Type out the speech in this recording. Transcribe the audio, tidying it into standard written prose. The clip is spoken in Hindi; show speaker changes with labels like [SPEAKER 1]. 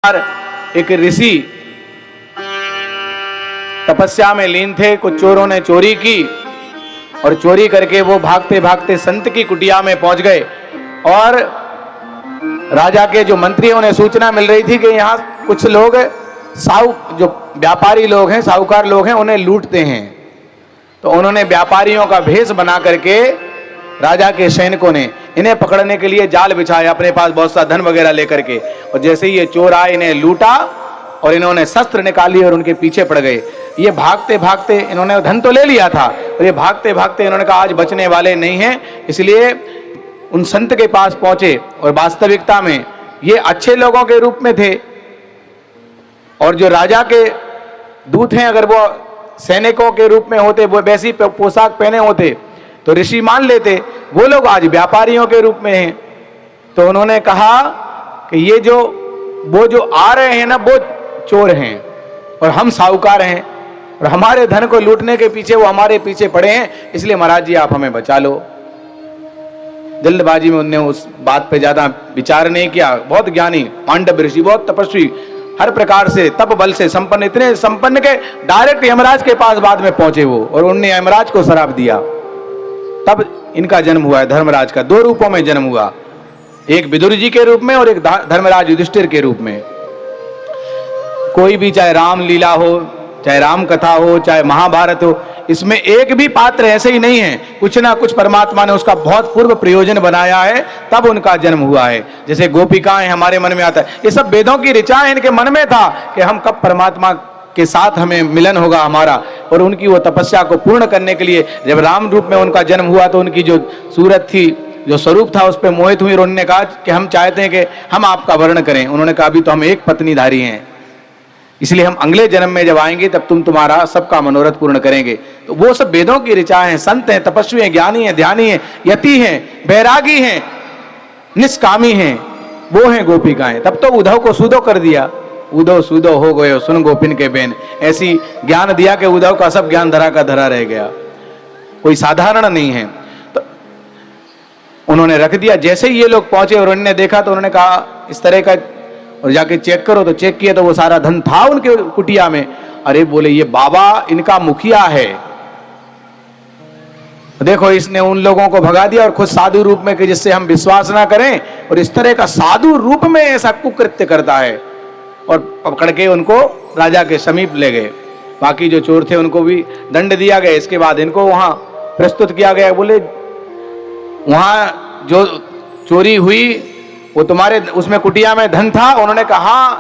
[SPEAKER 1] एक ऋषि तपस्या में लीन थे। कुछ चोरों ने चोरी की और चोरी करके वो भागते भागते संत की कुटिया में पहुंच गए और राजा के जो मंत्रियों ने सूचना मिल रही थी कि यहाँ कुछ लोग जो व्यापारी लोग हैं, साहूकार लोग हैं, उन्हें लूटते हैं। तो उन्होंने व्यापारियों का भेष बना करके राजा के सैनिकों ने इन्हें पकड़ने के लिए जाल बिछाया, अपने पास बहुत सा धन वगैरह लेकर के। और जैसे ही ये चोर आए, इन्हें लूटा और इन्होंने शस्त्र निकाली और उनके पीछे पड़ गए। ये भागते भागते, इन्होंने धन तो ले लिया था और ये भागते भागते इन्होंने कहा आज बचने वाले नहीं हैं, इसलिए उन संत के पास पहुंचे। और वास्तविकता में ये अच्छे लोगों के रूप में थे और जो राजा के दूत हैं, अगर वो सैनिकों के रूप में होते, वो वैसी पोशाक पहने होते तो ऋषि मान लेते। वो लोग आज व्यापारियों के रूप में हैं। तो उन्होंने कहा कि ये वो जो आ रहे हैं ना, वो चोर हैं और हम साहूकार हैं और हमारे धन को लूटने के पीछे वो हमारे पीछे पड़े हैं, इसलिए महाराज जी आप हमें बचा लो। जल्दबाजी में उन्होंने उस बात पे ज्यादा विचार नहीं किया। बहुत ज्ञानी पांडव ऋषि, बहुत तपस्वी, हर प्रकार से तप बल से संपन्न, इतने संपन्न के डायरेक्ट यमराज के पास बाद में पहुंचे वो, और उन्होंने यमराज को श्राप दिया। तब इनका जन्म हुआ है, धर्मराज का। दो रूपों में जन्म हुआ, एक विदुर जी के रूप में और एक धर्मराज युधिष्ठिर के रूप में। कोई भी, चाहे राम लीला हो, चाहे राम कथा हो, चाहे महाभारत हो, इसमें एक भी पात्र ऐसे ही नहीं है, कुछ ना कुछ परमात्मा ने उसका बहुत पूर्व प्रयोजन बनाया है, तब उनका जन्म हुआ है। जैसे गोपिकाएं हमारे मन में आता है, ये सब वेदों की ऋचा है, इनके मन में था कि हम कब परमात्मा के साथ हमें मिलन होगा हमारा। और उनकी वो तपस्या को पूर्ण करने के लिए जब राम रूप में उनका जन्म हुआ तो उनकी जो सूरत थी, जो स्वरूप था, उस पर मोहित हुई और उन्होंने कहा कि हम चाहते हैं कि हम आपका वर्ण करें। उन्होंने कहा अभी तो हम एक पत्नीधारी हैं, इसलिए हम अगले जन्म में जब आएंगे तब तुम तुम्हारा सबका मनोरथ पूर्ण करेंगे। तो वो सब वेदों की ऋचा हैं, संत हैं, तपस्वी हैं, ज्ञानी हैं, ध्यानी हैं, यति हैं, बैरागी हैं, निष्कामी हैं, वो हैं गोपिकाएं। तब तो उद्धव को सूदो कर दिया, उदो सूदो हो गए सुन गोपिन के बेन, ऐसी ज्ञान दिया कि उद्धव का सब ज्ञान धरा का धरा रह गया, कोई साधारण नहीं है। तो उन्होंने रख दिया। जैसे ही ये लोग पहुंचे और उन्होंने देखा तो उन्होंने कहा इस तरह का, और जाके चेक करो, तो चेक किया तो वो सारा धन था उनके कुटिया में। अरे बोले ये बाबा इनका मुखिया है, देखो इसने उन लोगों को भगा दिया और खुद साधु रूप में, कि जिससे हम विश्वास ना करें, और इस तरह का साधु रूप में ऐसा कुकृत्य करता है। और पकड़ के उनको राजा के समीप ले गए। बाकी जो चोर थे उनको भी दंड दिया गया। इसके बाद इनको वहां प्रस्तुत किया गया। बोले वहां जो चोरी हुई वो तुम्हारे उसमें कुटिया में धन था? उन्होंने कहा